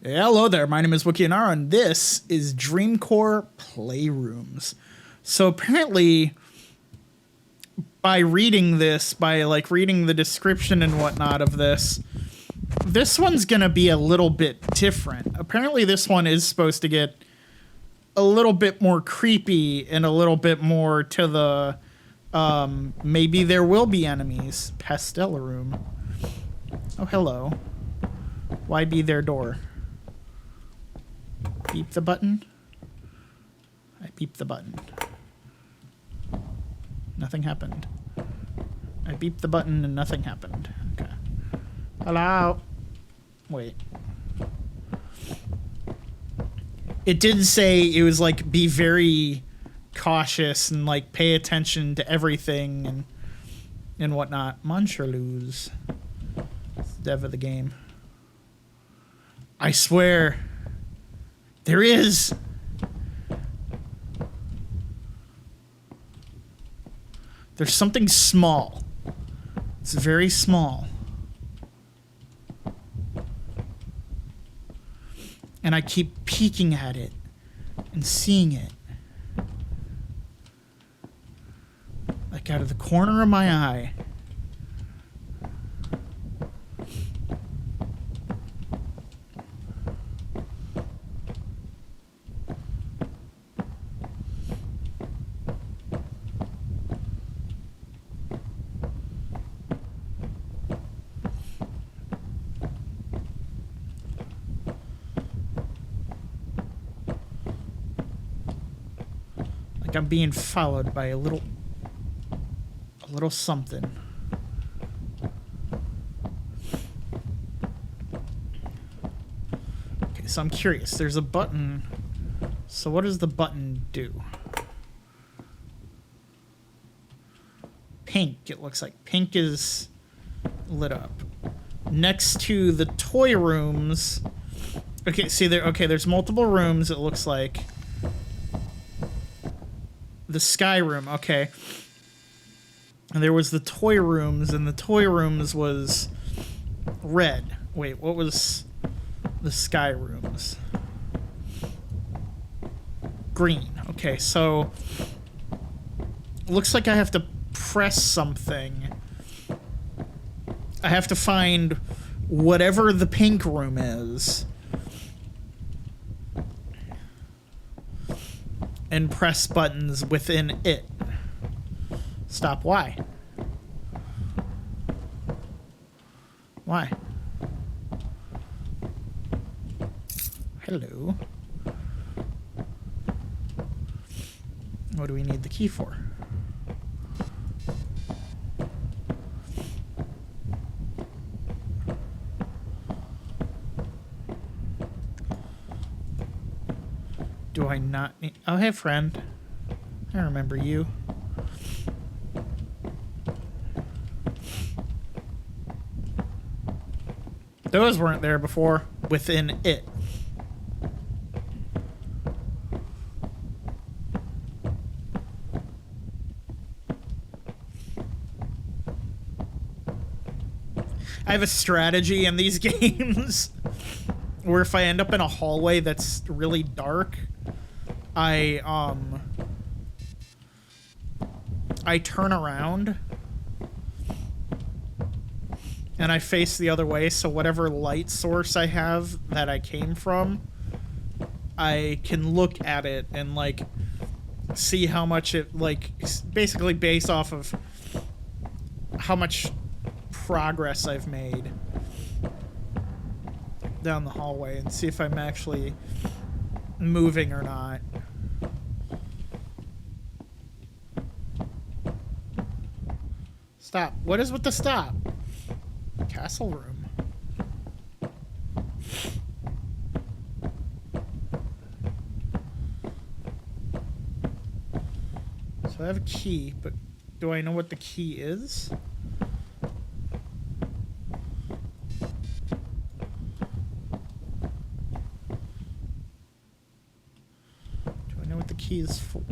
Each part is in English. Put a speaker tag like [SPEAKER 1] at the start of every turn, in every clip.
[SPEAKER 1] Hello there, my name is Wokianaru, and this is Dreamcore Playrooms. So apparently, by reading this, by reading the description and whatnot of this, this one's gonna be a little bit different. Apparently this one is supposed to get a little bit more creepy and a little bit more to the, maybe there will be enemies. Pastel room. Oh, hello. Why be their door? Beep the button. I beep the button. Nothing happened. I beeped the button and nothing happened. Okay. Hello? Wait. It did say it was like be very cautious and like pay attention to everything and whatnot. Moncherlose. It's the dev of the game. I swear. There is. There's something small. It's very small. And I keep peeking at it and seeing it. Like out of the corner of my eye. I'm being followed by a little something. Okay, so I'm curious. There's a button. So what does the button do? Pink, it looks like. Pink is lit up. Next to the toy rooms. Okay, see there, okay, there's multiple rooms, it looks like. The sky room, okay. And there was the toy rooms, and the toy rooms was red. Wait, what was the sky rooms? Green. Okay, so looks like I have to press something. I have to find whatever the pink room is. And press buttons within it. Stop. Why? Why? Hello. What do we need the key for? Do I not need... Oh, hey, friend. I remember you. Those weren't there before. Within it. I have a strategy in these games where if I end up in a hallway that's really dark, I turn around and I face the other way, so whatever light source I have that I came from, I can look at it and like see how much it, like, basically based off of how much progress I've made down the hallway and see if I'm actually moving or not. Stop. What is with the stop? Castle room. So I have a key, but do I know what the key is? Do I know what the key is for?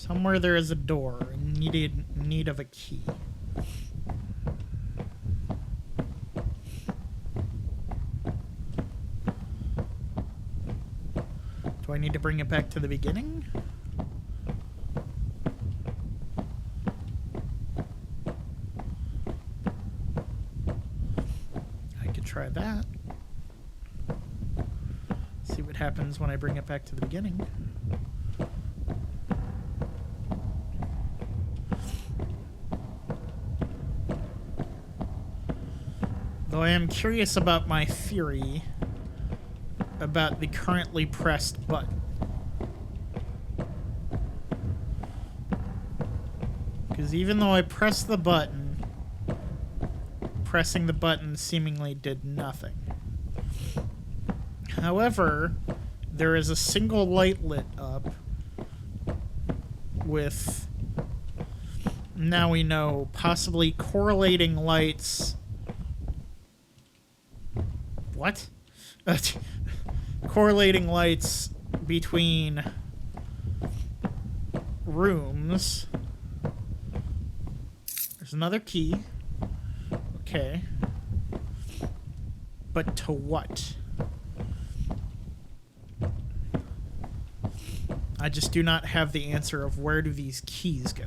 [SPEAKER 1] Somewhere there is a door in need of a key. Do I need to bring it back to the beginning? I could try that. See what happens when I bring it back to the beginning. Though I am curious about my theory about the currently pressed button. Because even though I pressed the button, pressing the button seemingly did nothing. However, there is a single light lit up with, now we know, possibly correlating lights. What? Correlating lights between rooms. There's another key. Okay. But to what? I just do not have the answer of where do these keys go.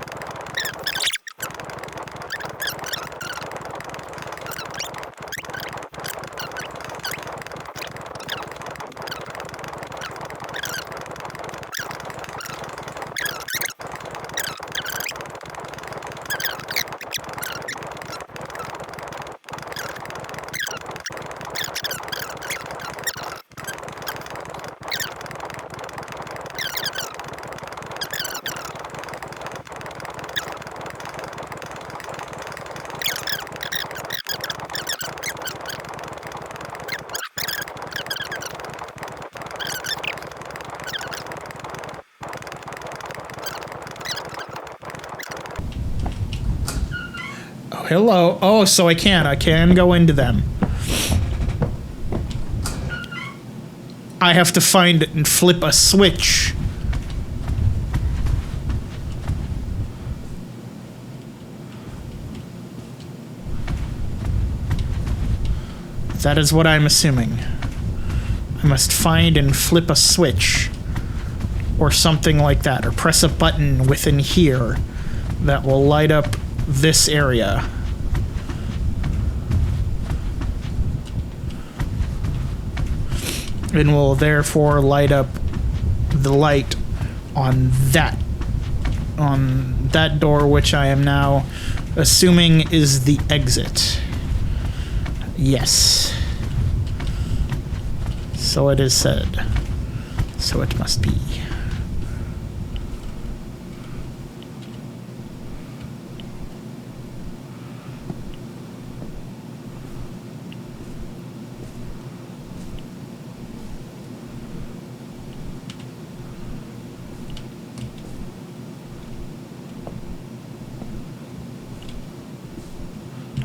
[SPEAKER 1] Hello. Oh, so I can go into them. I have to find it and flip a switch. That is what I'm assuming. I must find and flip a switch. Or something like that. Or press a button within here that will light up this area. And will therefore light up the light on that door, which I am now assuming is the exit. Yes. So it is said. So it must be.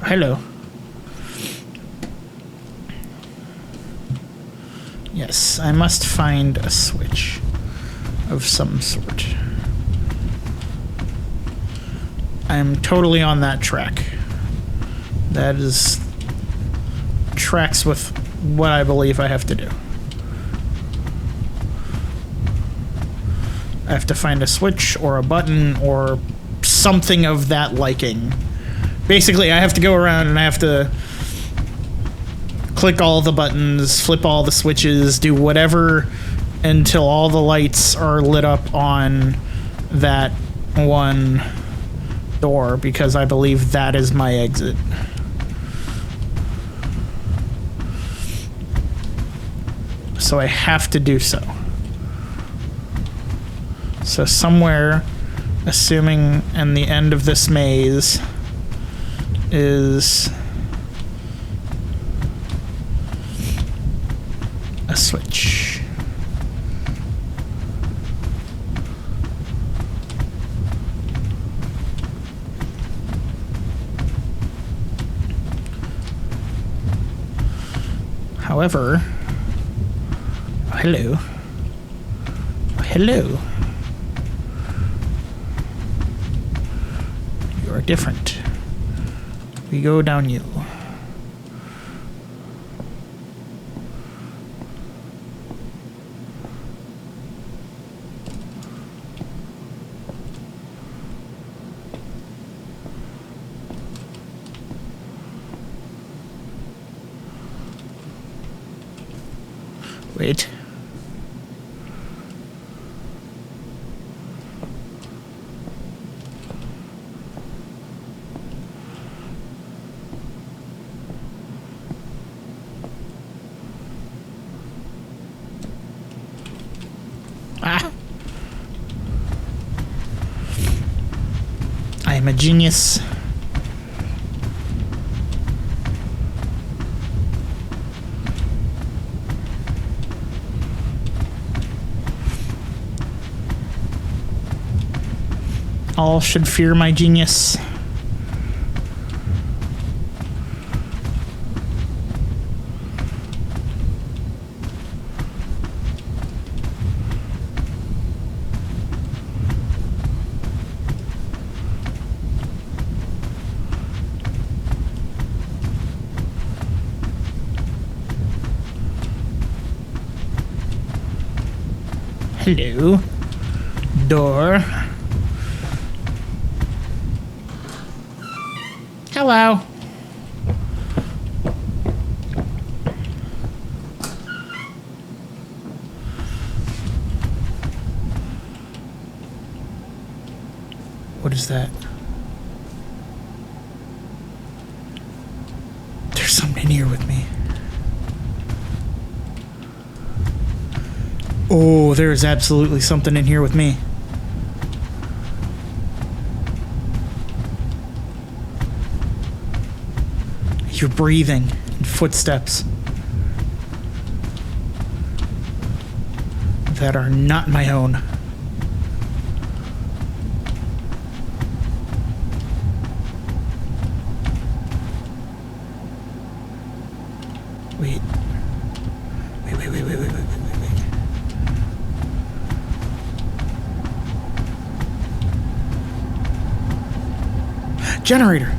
[SPEAKER 1] Hello. Yes, I must find a switch of some sort. I'm totally on that track. That is tracks with what I believe I have to do. I have to find a switch or a button or something of that liking. Basically, I have to go around and I have to click all the buttons, flip all the switches, do whatever until all the lights are lit up on that one door, because I believe that is my exit. So I have to do so. So somewhere, assuming in the end of this maze, is a switch. However, hello. Hello. are different. We go down you. Wait. Ah. I am a genius. All should fear my genius. Hello. Door. Hello. What is that? There's something in here with me. Oh, there is absolutely something in here with me. You're breathing and footsteps that are not my own. Wait. Wait. Generator.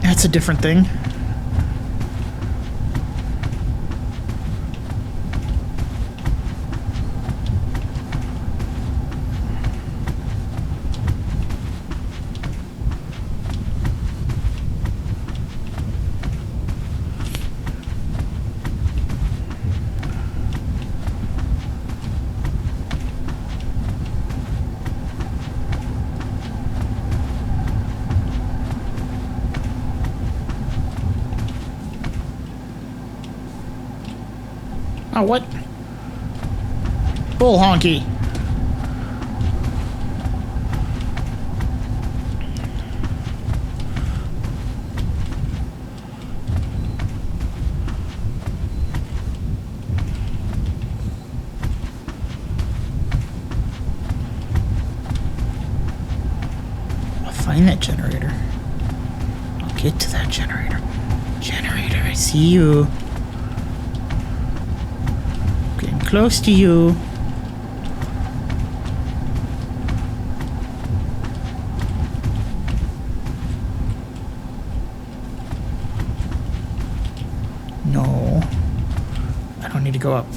[SPEAKER 1] That's a different thing. Oh, what? Bull honky. I'll find that generator. I'll get to that generator. Generator, I see you. Close to you. No. I don't need to go up.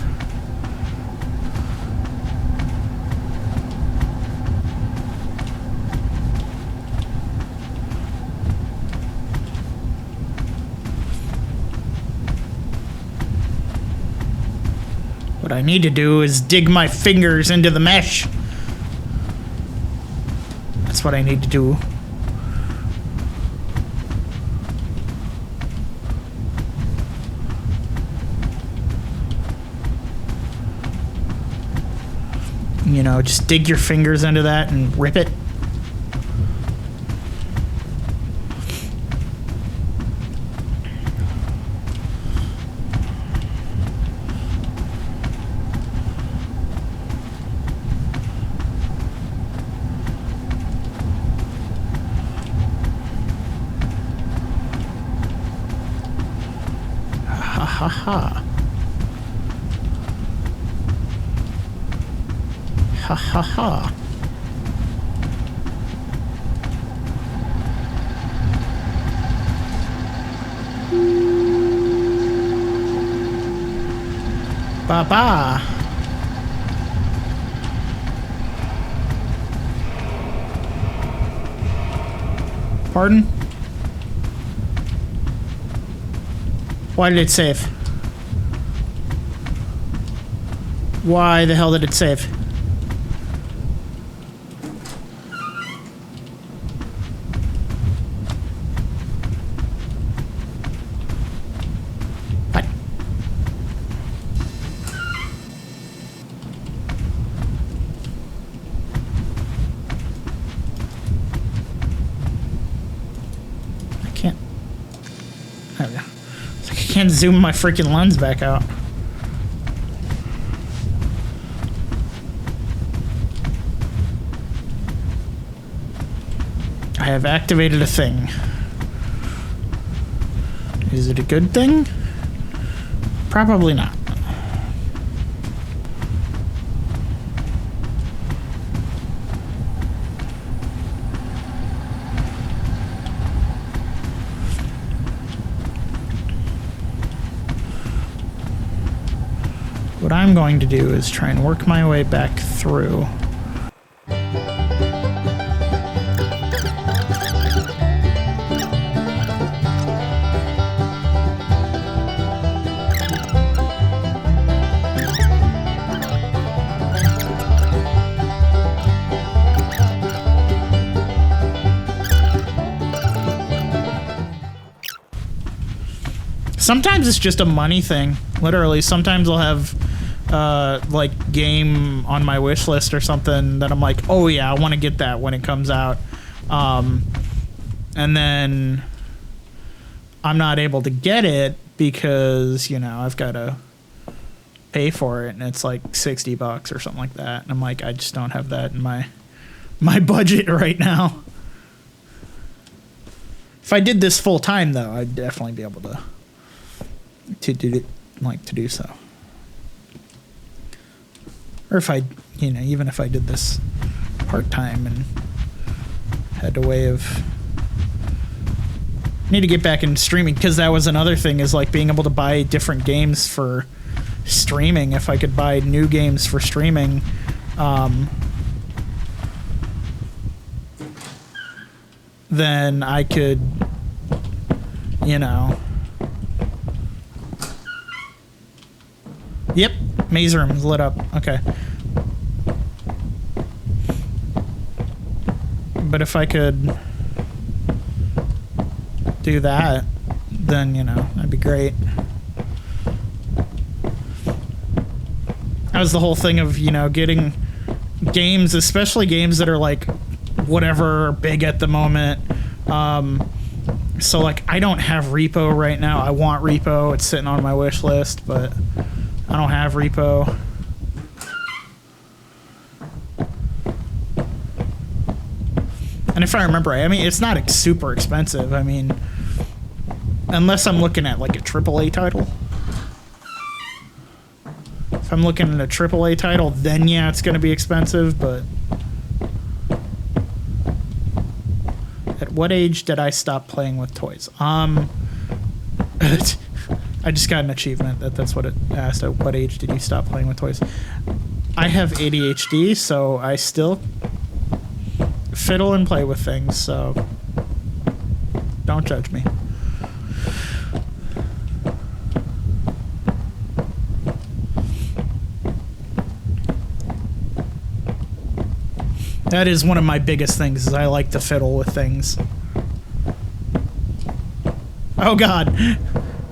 [SPEAKER 1] What I need to do is dig my fingers into the mesh. That's what I need to do. You know, just dig your fingers into that and rip it. Ha ha. Ha ha ha. Ba ba. Pardon? Why did it save? Why the hell did it save? What? I can't. There we go. It's like I can't zoom my freaking lens back out. I have activated a thing. Is it a good thing? Probably not. What I'm going to do is try and work my way back through. Sometimes it's just a money thing. Literally, sometimes I'll have like game on my wish list or something that I'm like, oh yeah, I want to get that when it comes out. And then I'm not able to get it because, you know, I've got to pay for it and it's like $60 or something like that. And I'm like, I just don't have that in my budget right now. If I did this full time though, I'd definitely be able to do so. Or if I, you know, even if I did this part-time and had a way of... Need to get back into streaming, because that was another thing, is like being able to buy different games for streaming. If I could buy new games for streaming, then I could, you know... Yep, maze room is lit up. Okay. But if I could do that, then, you know, that'd be great. That was the whole thing of, you know, getting games, especially games that are like whatever big at the moment. So like I don't have Repo right now. I want Repo. It's sitting on my wish list, but I don't have Repo. And if I remember right, I mean, it's not super expensive. I mean, unless I'm looking at like a AAA title. If I'm looking at a AAA title, then yeah, it's going to be expensive, but... At what age did I stop playing with toys? I just got an achievement that's what it asked. At what age did you stop playing with toys? I have ADHD, so I still fiddle and play with things, so don't judge me. That is one of my biggest things, is I like to fiddle with things. Oh god.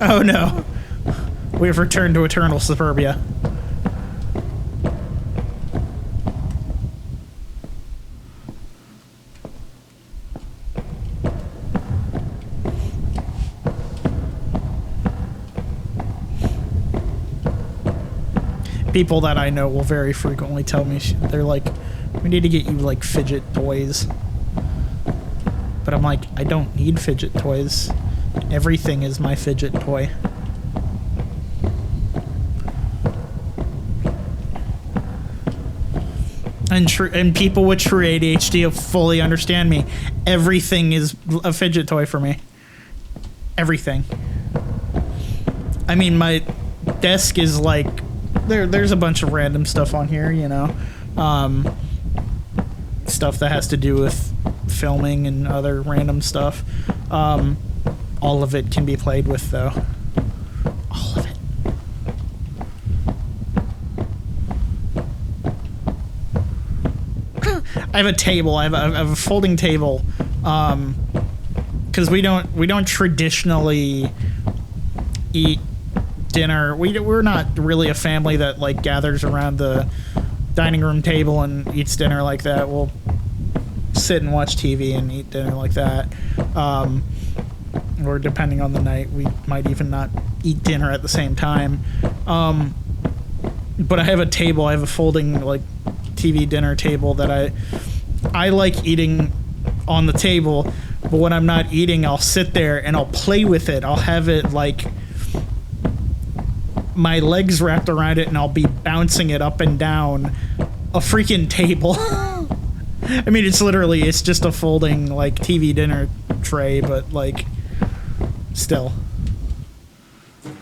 [SPEAKER 1] Oh no. We've returned to Eternal Suburbia. People that I know will very frequently tell me, they're like, we need to get you like fidget toys. But I'm like, I don't need fidget toys. Everything is my fidget toy. And people with true ADHD fully understand me. Everything is a fidget toy for me. Everything. I mean, my desk is like there's a bunch of random stuff on here, you know, stuff that has to do with filming and other random stuff. All of it can be played with, though. All of it. I have a table. I have a folding table, because we don't traditionally eat dinner. We're not really a family that like gathers around the dining room table and eats dinner like that. We'll sit and watch TV and eat dinner like that. Or depending on the night, we might even not eat dinner at the same time. But I have a table. I have a folding like TV dinner table that I like eating on the table. But when I'm not eating, I'll sit there and I'll play with it. I'll have it like my legs wrapped around it and I'll be bouncing it up and down a freaking table. I mean, it's just a folding like TV dinner tray, but like still,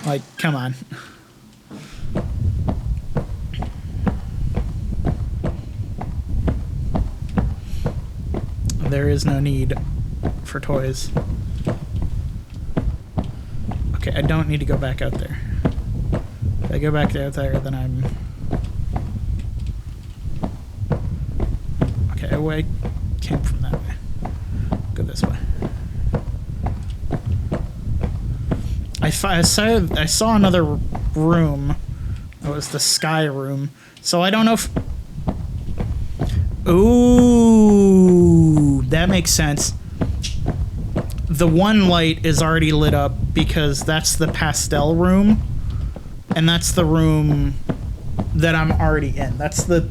[SPEAKER 1] like, come on. There is no need for toys. Okay, I don't need to go back out there. If I go back out there, then I'm... Okay, I came from that way. Go this way. I saw another room. It was the sky room. So I don't know if... Ooh, that makes sense. The one light is already lit up because that's the pastel room, and that's the room that I'm already in. That's the,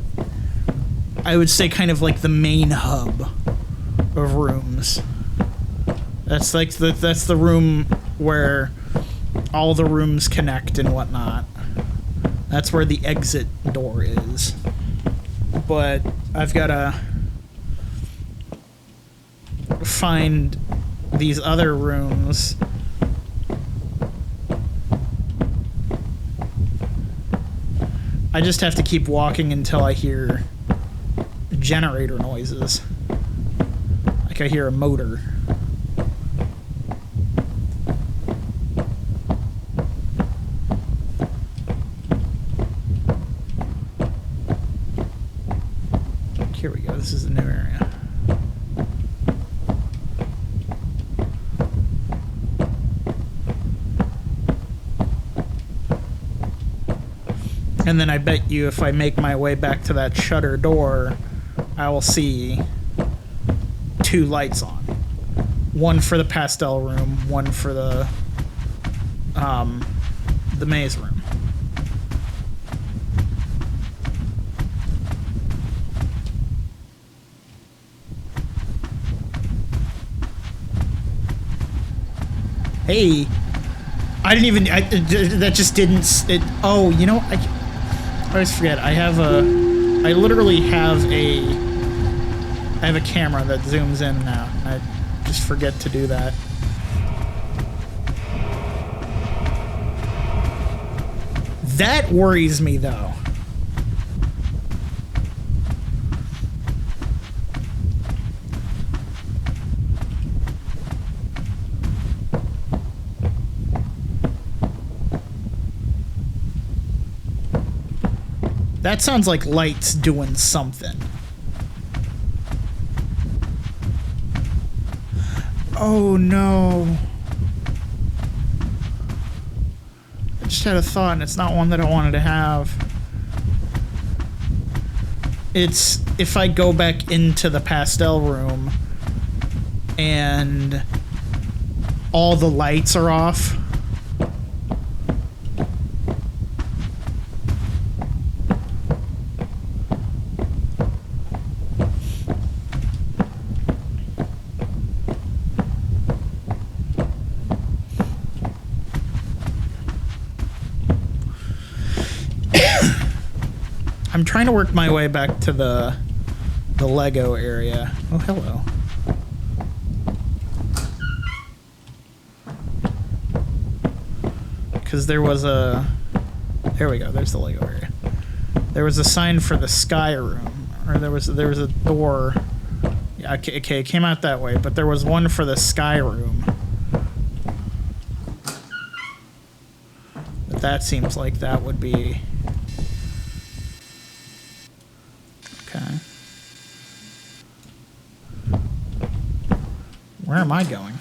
[SPEAKER 1] I would say, kind of like the main hub of rooms. That's like that's the room where all the rooms connect and whatnot. That's where the exit door is. But I've got to find these other rooms. I just have to keep walking until I hear generator noises. Like I hear a motor. Here we go. This is a new area. And then I bet you if I make my way back to that shutter door, I will see two lights on. One for the pastel room, one for the maze room. Hey, I didn't even, that just didn't, oh, you know, I always forget, I literally have a camera that zooms in now. I just forget to do that. That worries me, though. That sounds like lights doing something. Oh no. I just had a thought and it's not one that I wanted to have. It's if I go back into the pastel room and all the lights are off. I'm trying to work my way back to the the Lego area. Oh, hello. Because there was a... There we go. There's the Lego area. There was a sign for the Sky Room. Or there was a door. Yeah, okay, it came out that way. But there was one for the Sky Room. But that seems like that would be... Okay. Where am I going?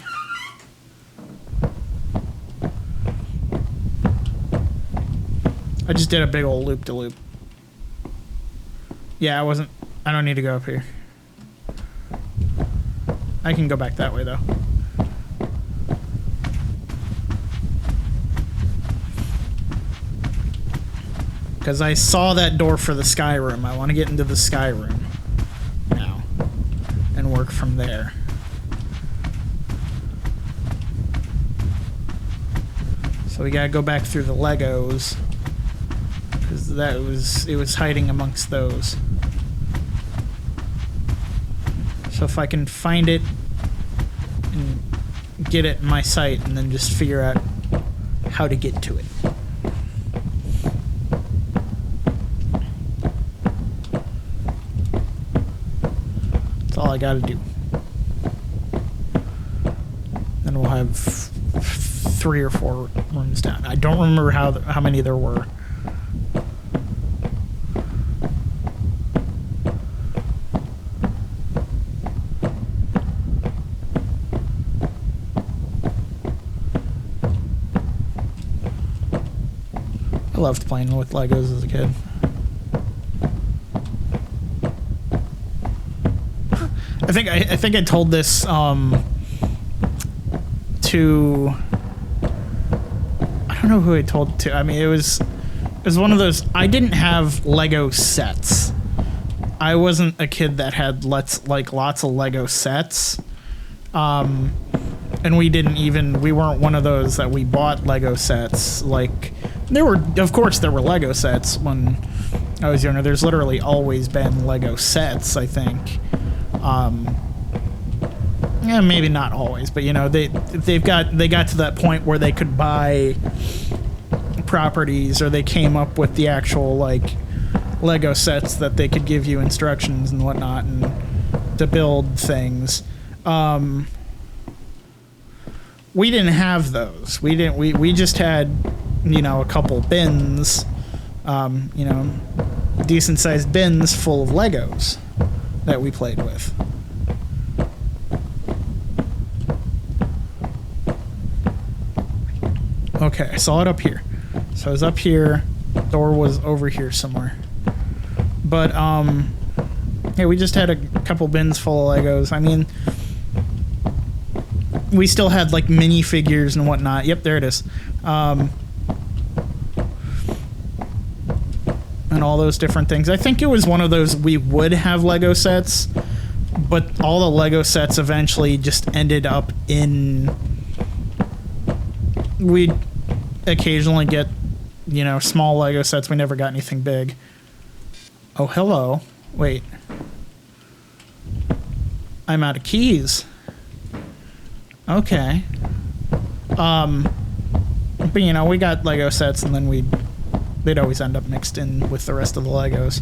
[SPEAKER 1] I just did a big old loop-de-loop. Yeah, I don't need to go up here. I can go back that way, though. Because I saw that door for the Sky Room. I want to get into the Sky Room now and work from there. So we gotta go back through the Legos. Because it was hiding amongst those. So if I can find it and get it in my sight and then just figure out how to get to it. That's all I gotta do. Then we'll have 3 or 4 rooms down. I don't remember how many there were. I loved playing with Legos as a kid. I think I told this to, I don't know who I told it to. I mean, it was one of those. I didn't have Lego sets. I wasn't a kid that had lots of Lego sets. And we weren't one of those that we bought Lego sets. Like, of course there were Lego sets when I was younger. There's literally always been Lego sets, I think. Yeah, maybe not always, but you know, they got to that point where they could buy properties, or they came up with the actual like Lego sets that they could give you instructions and whatnot and to build things. We didn't have those. We just had, you know, a couple bins, you know, decent sized bins full of Legos that we played with. Okay, I saw it up here. So it was up here. Door was over here somewhere. But yeah, we just had a couple bins full of Legos. I mean, we still had like minifigures and whatnot. Yep, there it is. And all those different things. I think it was one of those we would have Lego sets, but all the Lego sets eventually just ended up in... We'd occasionally get, you know, small Lego sets. We never got anything big. Oh, hello. Wait. I'm out of keys. Okay. But, you know, we got Lego sets, and then they'd always end up mixed in with the rest of the Legos.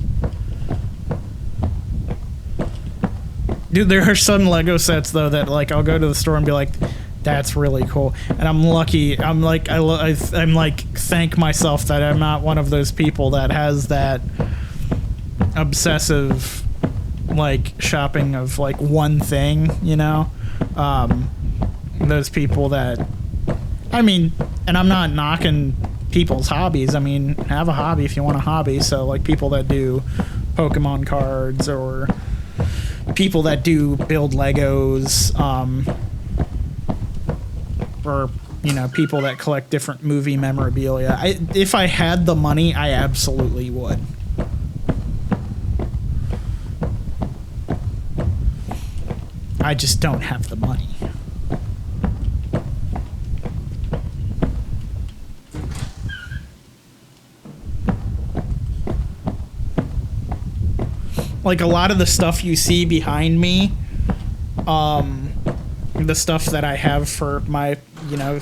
[SPEAKER 1] Dude, there are some Lego sets, though, that, like, I'll go to the store and be like, that's really cool. And I'm lucky. I'm like, thank myself that I'm not one of those people that has that obsessive, like, shopping of, like, one thing, you know? Those people that, I mean, and I'm not knocking people's hobbies. I mean, have a hobby if you want a hobby. So, like, people that do Pokemon cards, or people that do build Legos, or, you know, people that collect different movie memorabilia. If I had the money, I absolutely would. I just don't have the money. like a lot of the stuff you see behind me, the stuff that I have for my, you know,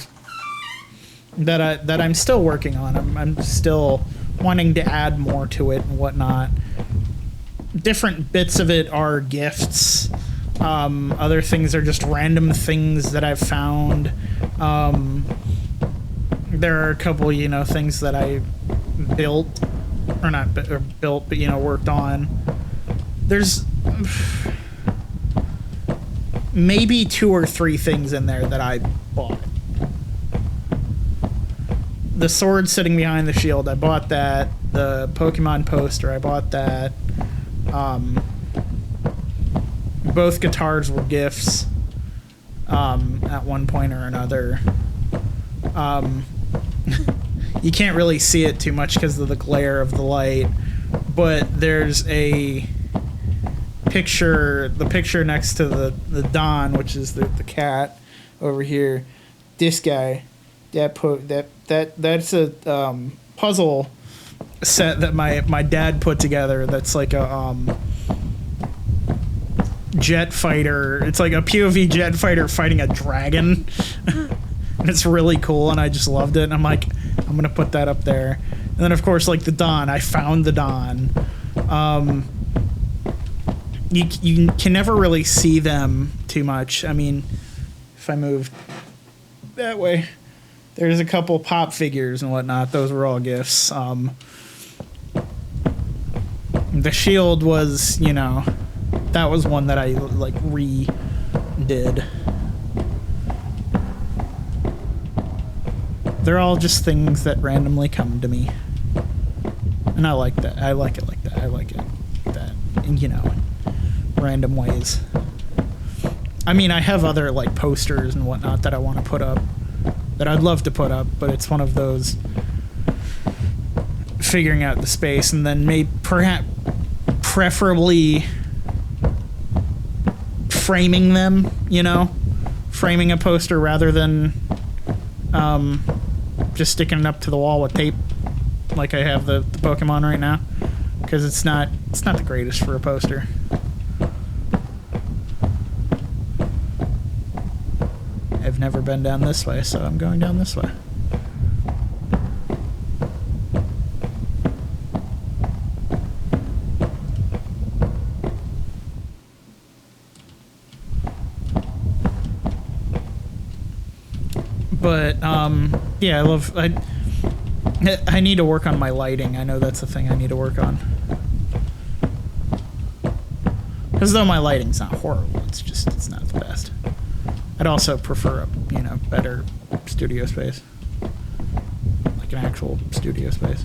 [SPEAKER 1] that I'm still working on. I'm still wanting to add more to it and whatnot. Different bits of it are gifts. Other things are just random things that I've found. There are a couple, you know, things that I built, or not built, but, you know, worked on. There's maybe 2 or 3 things in there that I bought. The sword sitting behind the shield, I bought that. The Pokemon poster, I bought that. Both guitars were gifts at one point or another. You can't really see it too much because of the glare of the light, but there's a picture, the picture next to the Don, which is the cat over here. This guy, that's a puzzle set that my dad put together. That's like a jet fighter. It's like a POV jet fighter fighting a dragon. And it's really cool, and I just loved it. And I'm like, I'm gonna put that up there. And then of course, like the Don, I found the Don. You can never really see them too much. I mean, if I moved that way, there's a couple pop figures and whatnot. Those were all gifts. The shield was, you know, that was one that I like redid. They're all just things that randomly come to me, and I like that. I like it like that. I like it that, you know, random ways. I mean, I have other like posters and whatnot that I want to put up, that I'd love to put up, but it's one of those figuring out the space, and then maybe perhaps preferably framing them, you know, framing a poster rather than just sticking it up to the wall with tape like I have the Pokemon right now, because it's not the greatest for a poster. I've never been down this way, so I'm going down this way. But yeah, I need to work on my lighting. I know that's the thing I need to work on. Because though my lighting's not horrible, it's not the best. I'd also prefer a, you know, better studio space. Like an actual studio space.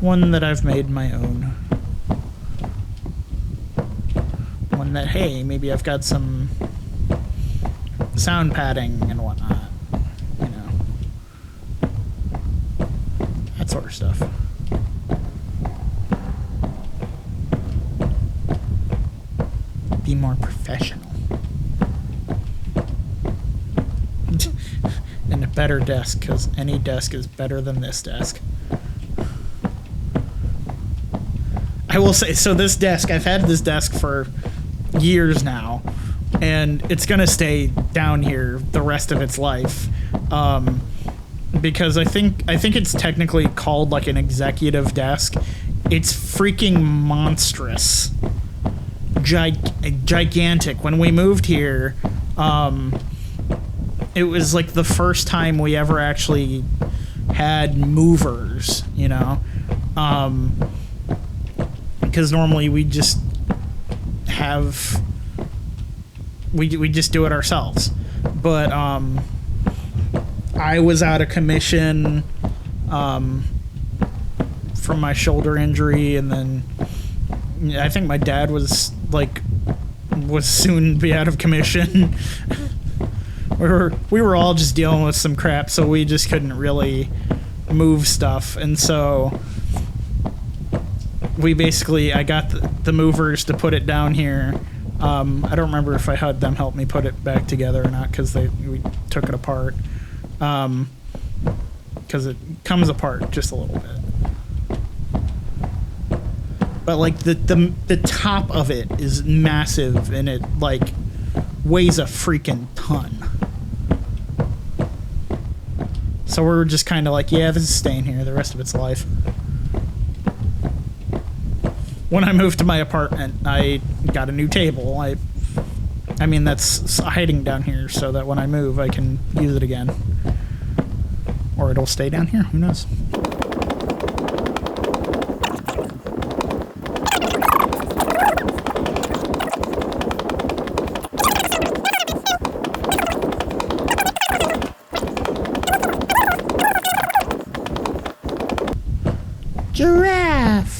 [SPEAKER 1] One that I've made my own. One that, hey, maybe I've got some sound padding and whatnot. You know. That sort of stuff. Be more professional. And a better desk, because any desk is better than this desk. I will say, so this desk, I've had this desk for years now, and it's gonna stay down here the rest of its life, because I think it's technically called like an executive desk. It's freaking monstrous. Gigantic. When we moved here, it was like the first time we ever actually had movers, you know, because normally we just we just do it ourselves. But I was out of commission from my shoulder injury, and then I think my dad was soon to be out of commission. we were all just dealing with some crap, so we just couldn't really move stuff, and so I got the movers to put it down here. I don't remember if I had them help me put it back together or not, because we took it apart, because it comes apart just a little bit. but like the top of it is massive, and it like weighs a freaking ton. So we're just kind of like, yeah, this is staying here the rest of its life. When I moved to my apartment, I got a new table. I mean, that's hiding down here so that when I move, I can use it again. Or it'll stay down here, who knows? Giraffe.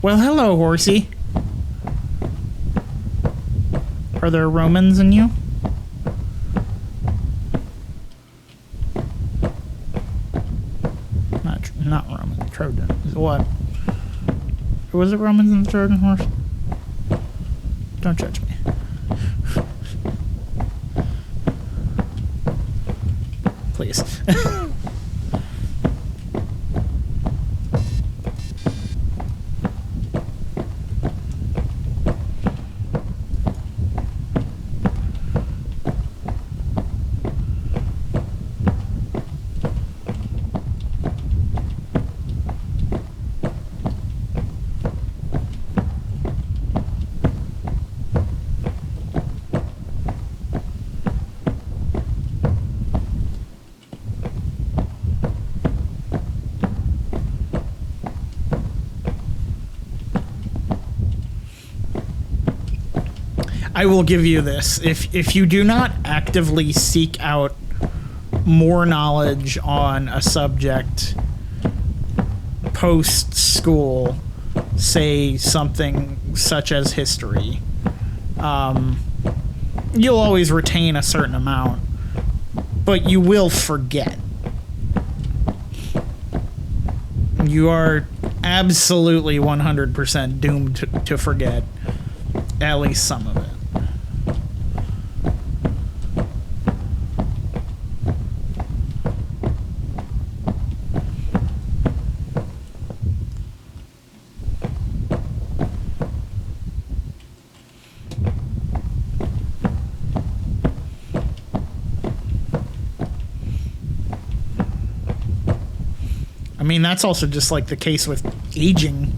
[SPEAKER 1] Well, hello, horsey. Are there Romans in you? Not Roman. Trojan. What? Was it Romans in the Trojan horse? Don't judge me. Please. I will give you this. If you do not actively seek out more knowledge on a subject post-school, say something such as history, you'll always retain a certain amount, but you will forget. You are absolutely 100% doomed to forget at least some of it. I mean, that's also just like the case with aging.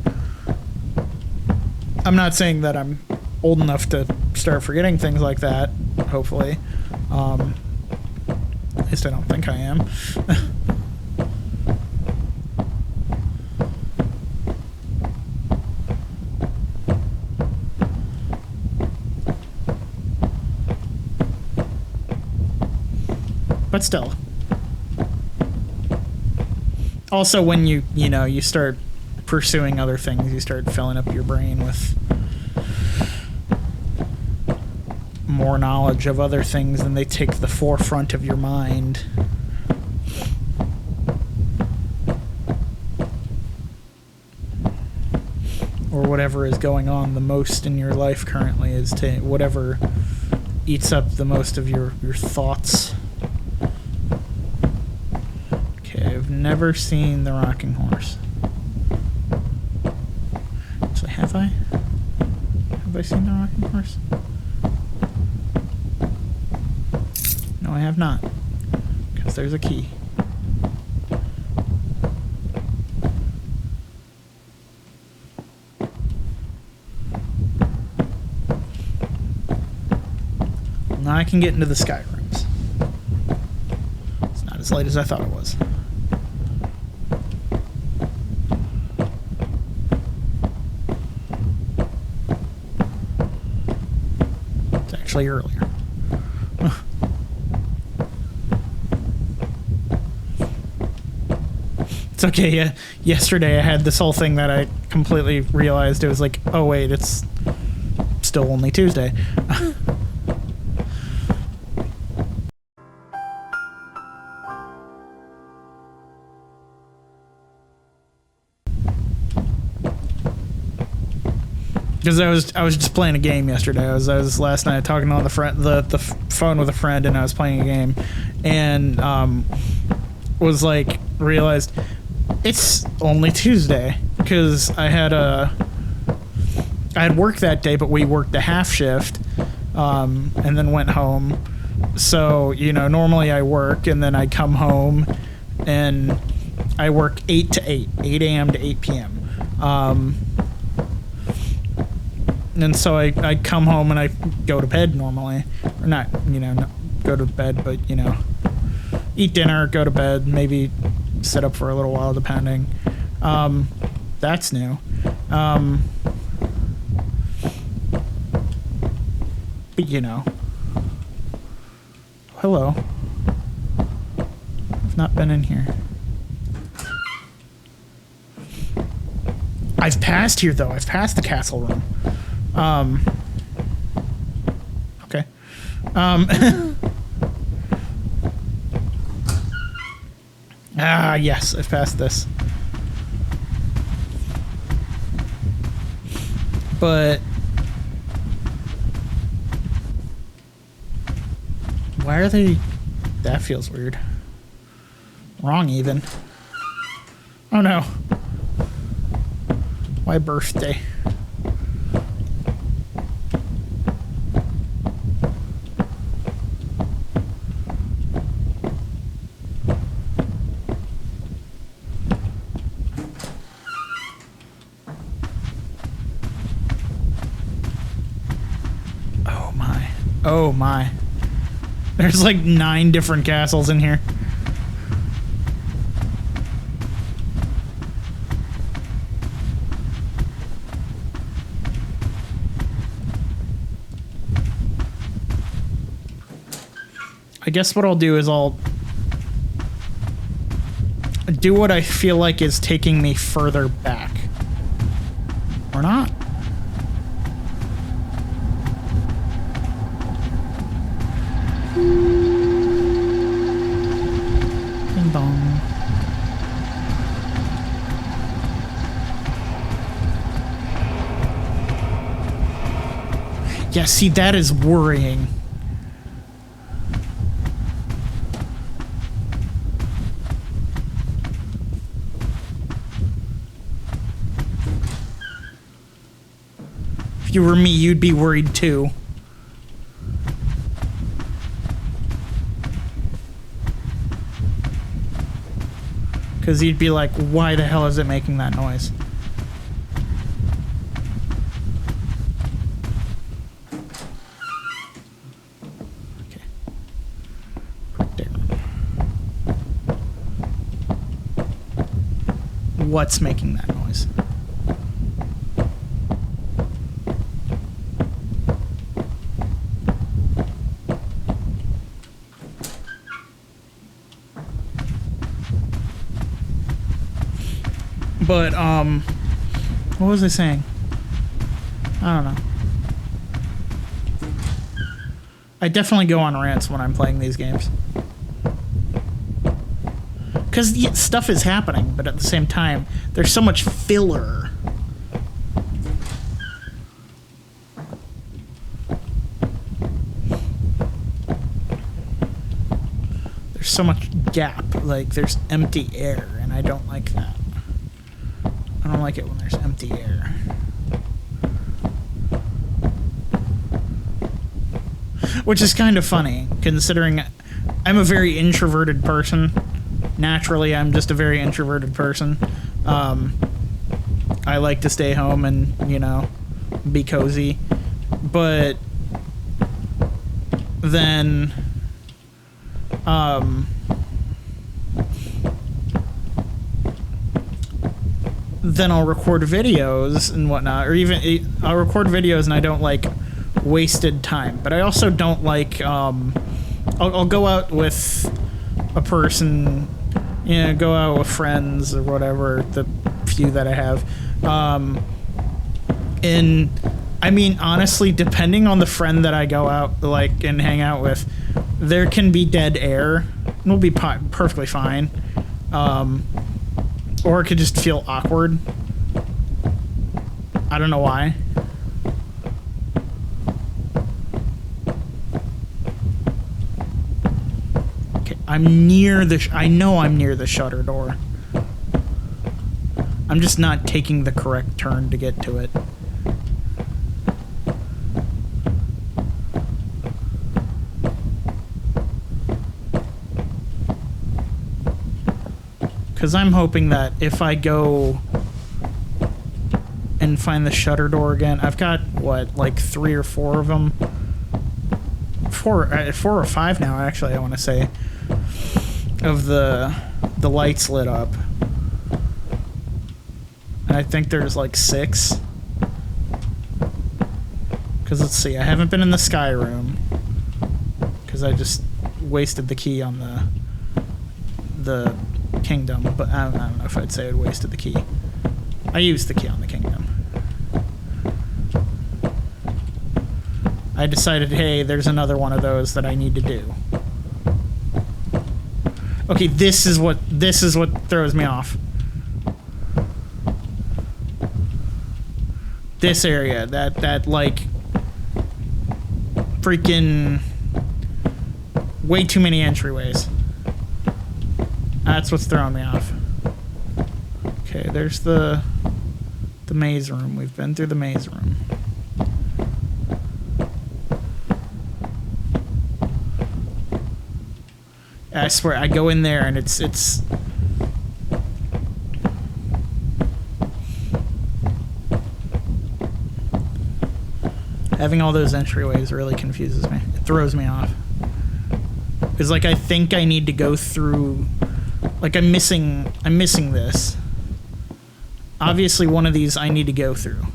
[SPEAKER 1] I'm not saying that I'm old enough to start forgetting things like that, hopefully. At least I don't think I am. but still. Also, when you start pursuing other things, you start filling up your brain with more knowledge of other things, and they take the forefront of your mind. Or whatever is going on the most in your life currently is to whatever eats up the most of your thoughts. Okay, I've never seen the rocking horse. Actually, have I? Have I seen the rocking horse? No, I have not. Because there's a key. Now I can get into the sky rooms. It's not as late as I thought it was. It's actually earlier. It's okay, yeah. Yesterday I had this whole thing that I completely realized it was like, oh wait, it's still only Tuesday. Because I was just playing a game yesterday. I was last night talking on the phone with a friend, and I was playing a game, and was like realized it's only Tuesday because I had work that day, but we worked a half shift, and then went home. So normally I work and then I come home, and I work 8 to 8 a.m. to 8 p.m. And so I come home and I go to bed normally. Or not go to bed, but, eat dinner, go to bed, maybe sit up for a little while, depending. That's new. But, hello. I've not been in here. I've passed here, though. I've passed the castle room. Okay. Yes, I've passed this. But why are they... That feels weird. Wrong, even. Oh, no. Why birthday? Oh my. There's like 9 different castles in here. I guess what I'll do is I'll do what I feel like is taking me further back. Or not. Ding dong. Yeah, see, that is worrying. If you were me, you'd be worried too. Because you'd be like, why the hell is it making that noise? Okay. There. What's making that noise? But, what was I saying? I don't know. I definitely go on rants when I'm playing these games. Because stuff is happening, but at the same time, there's so much filler. There's so much gap. Like, there's empty air, and I don't like that. I don't like it when there's empty air. Which is kind of funny, considering I'm a very introverted person. Naturally, I'm just a very introverted person. I like to stay home and, you know, be cozy. But then, then I'll record videos and whatnot, or even I'll record videos and I don't like wasted time. But I also don't like, I'll go out with a person, you know, go out with friends or whatever, the few that I have. And I mean, honestly, depending on the friend that I go out, like, and hang out with, there can be dead air. And we'll be perfectly fine. Or it could just feel awkward. I don't know why. I'm near the... I know I'm near the shutter door. I'm just not taking the correct turn to get to it. Because I'm hoping that if I go and find the shutter door again... I've got, what, like 3 or 4 of them? 4 or 5 now, actually, I want to say. Of the lights lit up. And I think there's like 6. Because let's see, I haven't been in the sky room. Because I just wasted the key on the kingdom. But I don't know if I'd say I wasted the key. I used the key on the kingdom. I decided, hey, there's another one of those that I need to do. Okay, this is what throws me off. This area, that like freaking way too many entryways. That's what's throwing me off. Okay, there's the maze room. We've been through the maze room. I swear, I go in there and it's having all those entryways really confuses me. It throws me off. Because, like, I think I need to go through... Like, I'm missing this. Obviously, one of these I need to go through.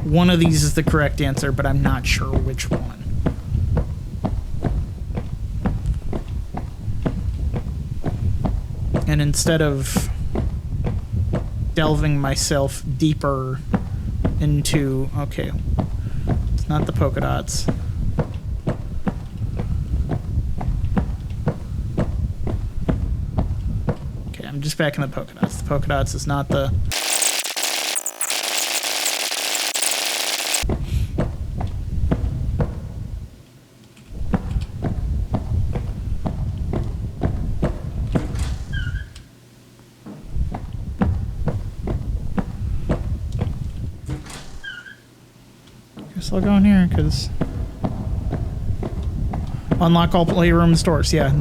[SPEAKER 1] One of these is the correct answer, but I'm not sure which one. And instead of delving myself deeper into... Okay, it's not the polka dots. Okay, I'm just back in the polka dots. The polka dots is not the... I'll go in here, because... Unlock all playroom doors, yeah.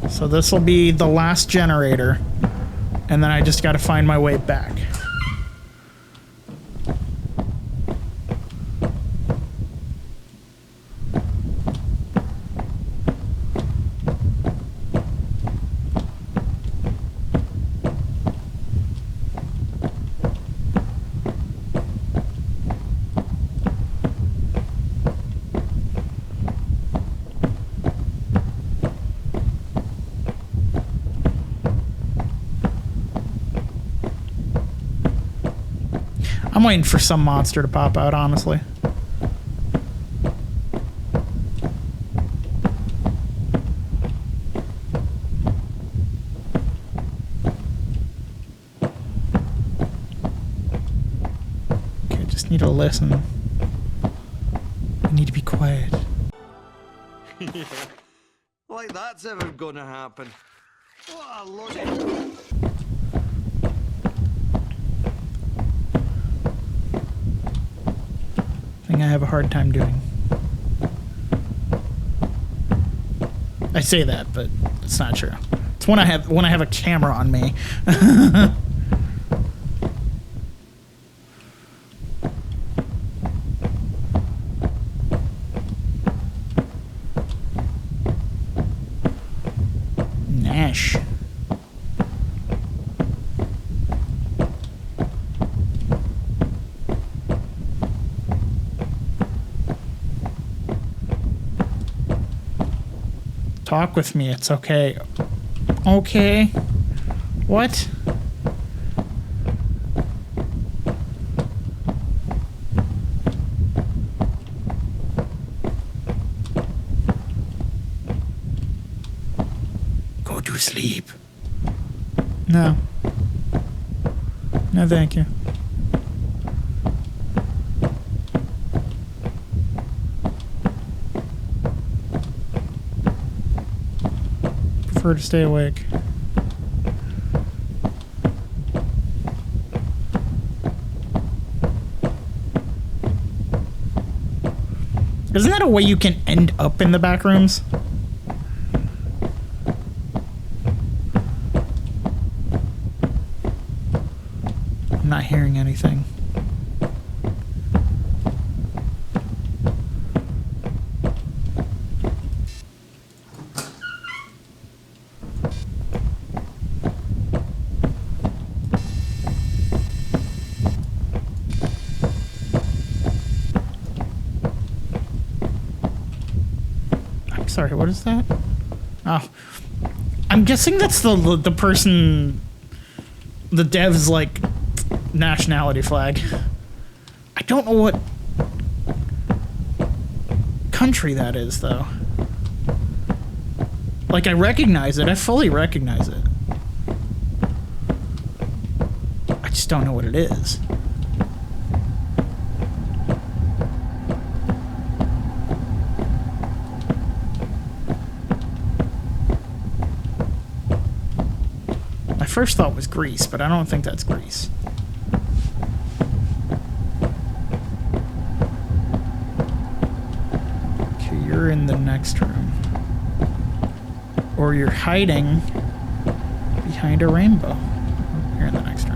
[SPEAKER 1] So this will be the last generator, and then I just gotta find my way back. I'm waiting for some monster to pop out, honestly. Okay, just need to listen. I need to be quiet.
[SPEAKER 2] Like that's ever gonna happen. What a load.
[SPEAKER 1] Thing I have a hard time doing. I say that, but it's not true. It's when I have a camera on me. Nash. Talk with me, it's okay. Okay. What? Go to sleep. No. No, thank you. Prefer to stay awake. Isn't that a way you can end up in the back rooms? I'm not hearing anything. Sorry, what is that? Oh, I'm guessing that's the person, the dev's like nationality flag. I don't know what country that is though. Like I recognize it, I fully recognize it. I just don't know what it is. First thought was Greece, but I don't think that's Greece. Okay, you're in the next room. Or you're hiding behind a rainbow. You're in the next room.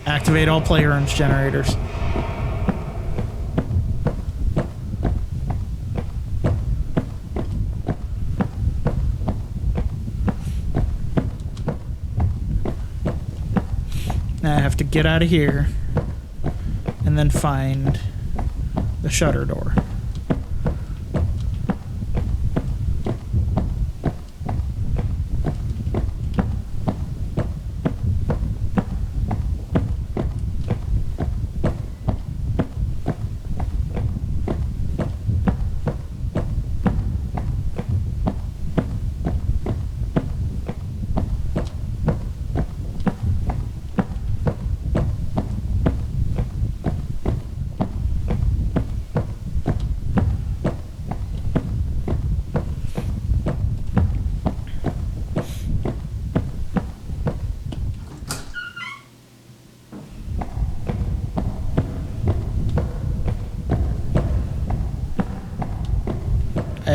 [SPEAKER 1] Activate all playrooms generators. Now I have to get out of here and then find the shutter door.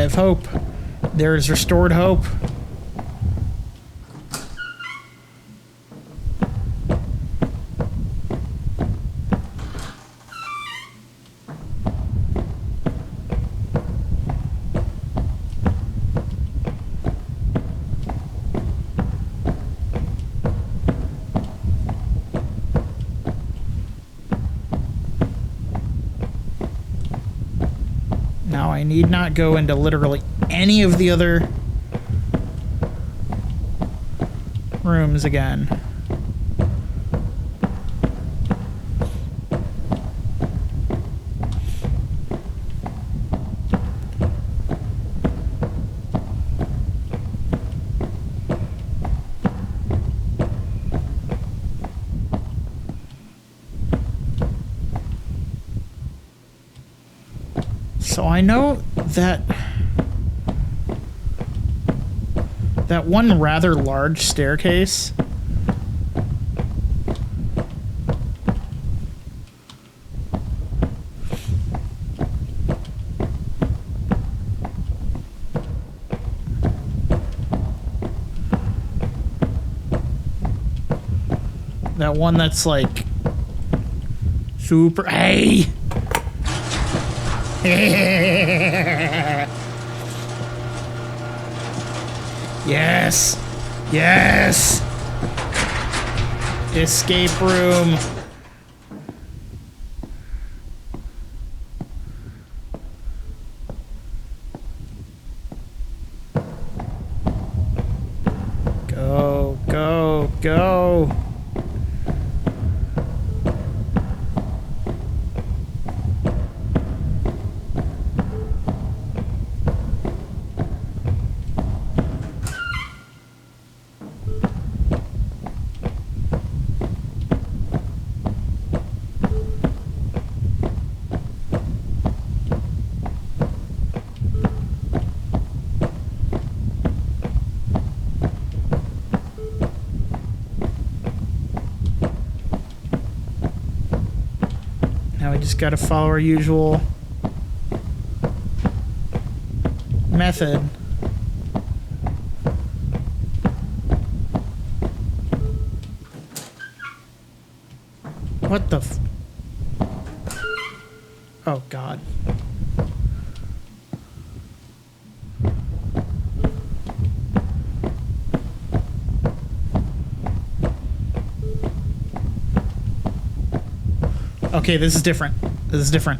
[SPEAKER 1] have hope. There is restored hope. Now I need not go into literally any of the other rooms again. So I know that that one rather large staircase that one that's like super hey yes. Yes. Escape room. Go, go, go. Now we just gotta follow our usual method. What the f- Oh God. Okay, this is different. This is different.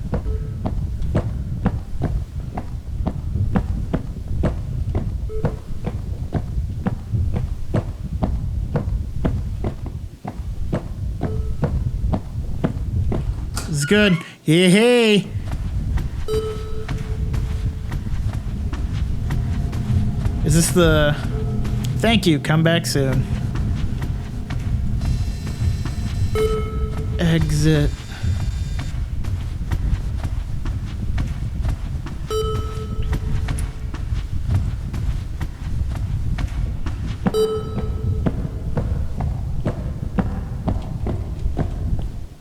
[SPEAKER 1] This is good. Hey, hey. Is this the... Thank you. Come back soon. Exit.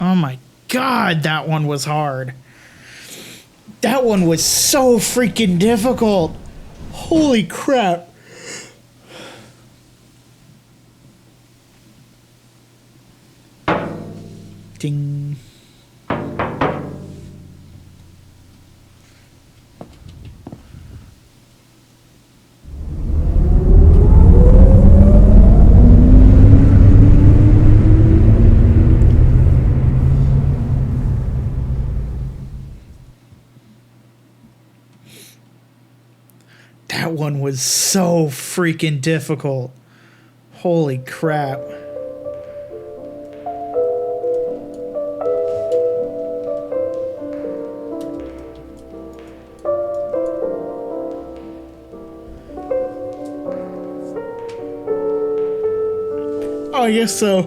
[SPEAKER 1] Oh my God, that one was hard. That one was so freaking difficult. Holy crap. Ding. That one was so freaking difficult. Holy crap. Oh, I guess so.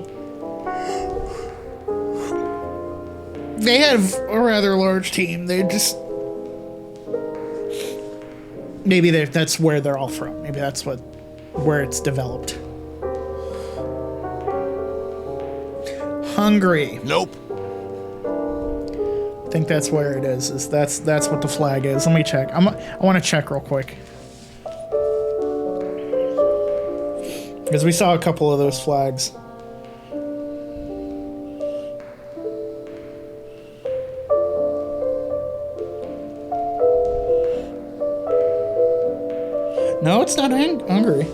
[SPEAKER 1] They have a rather large team. They just... Maybe that's where they're all from. Maybe that's where it's developed. Hungry.
[SPEAKER 2] Nope.
[SPEAKER 1] think that's where it is. That's what the flag is. Let me check. I want to check real quick. Because we saw a couple of those flags. No, it's not Hungary.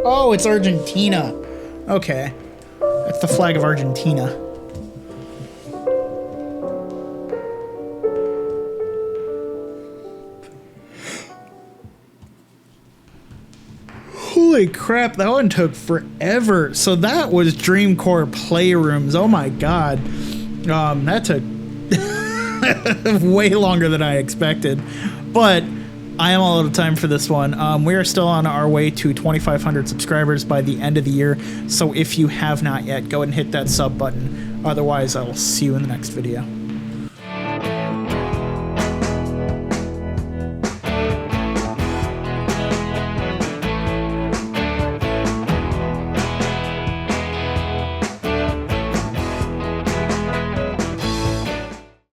[SPEAKER 1] Oh, it's Argentina. Okay. That's the flag of Argentina. Holy crap, that one took forever. So that was Dreamcore Playrooms. Oh my god. That took way longer than I expected. But I am all out of time for this one. We are still on our way to 2,500 subscribers by the end of the year. So if you have not yet, go ahead and hit that sub button. Otherwise, I will see you in the next video.